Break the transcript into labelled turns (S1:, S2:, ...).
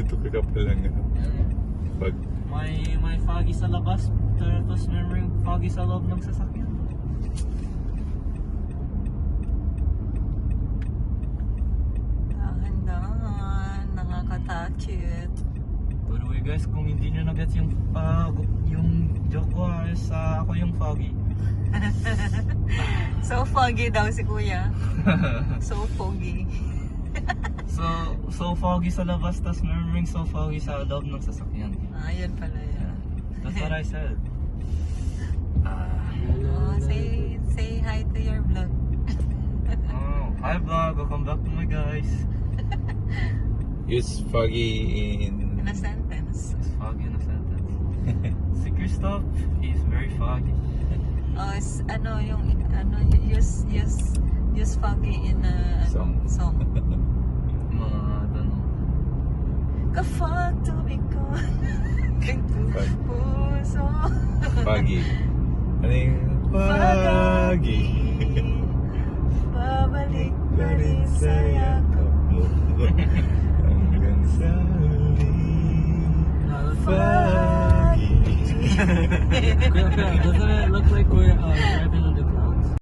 S1: ganito kakapal lang. Pag
S2: May foggy sa labas, tapos meron foggy sa loob ng sasakyan.
S3: Dahan-dahan, nakakatakit.
S2: By the way guys, kung hindi nyo nagets yung joke ko, ako yung foggy.
S3: So foggy daw si kuya. So foggy.
S2: So foggy sa labas, tas meron so foggy sa loob ng sasakyan.
S3: Yun pala yan.
S2: That's what I said.
S3: Say hi to your vlog.
S2: Hi vlog, welcome back to my guys.
S1: use foggy in...
S3: In a sentence.
S2: It's foggy in a sentence. Si Christoph, he's very foggy.
S3: Use foggy in a
S1: Song.
S2: Mga tanong.
S3: Ka-fog tubig ko. Puso.
S1: Foggy. Ano yung foggy?
S3: Babalik pa rin sa yakap mo.
S1: Hanggang sa huli. Foggy.
S2: Doesn't it look like we're driving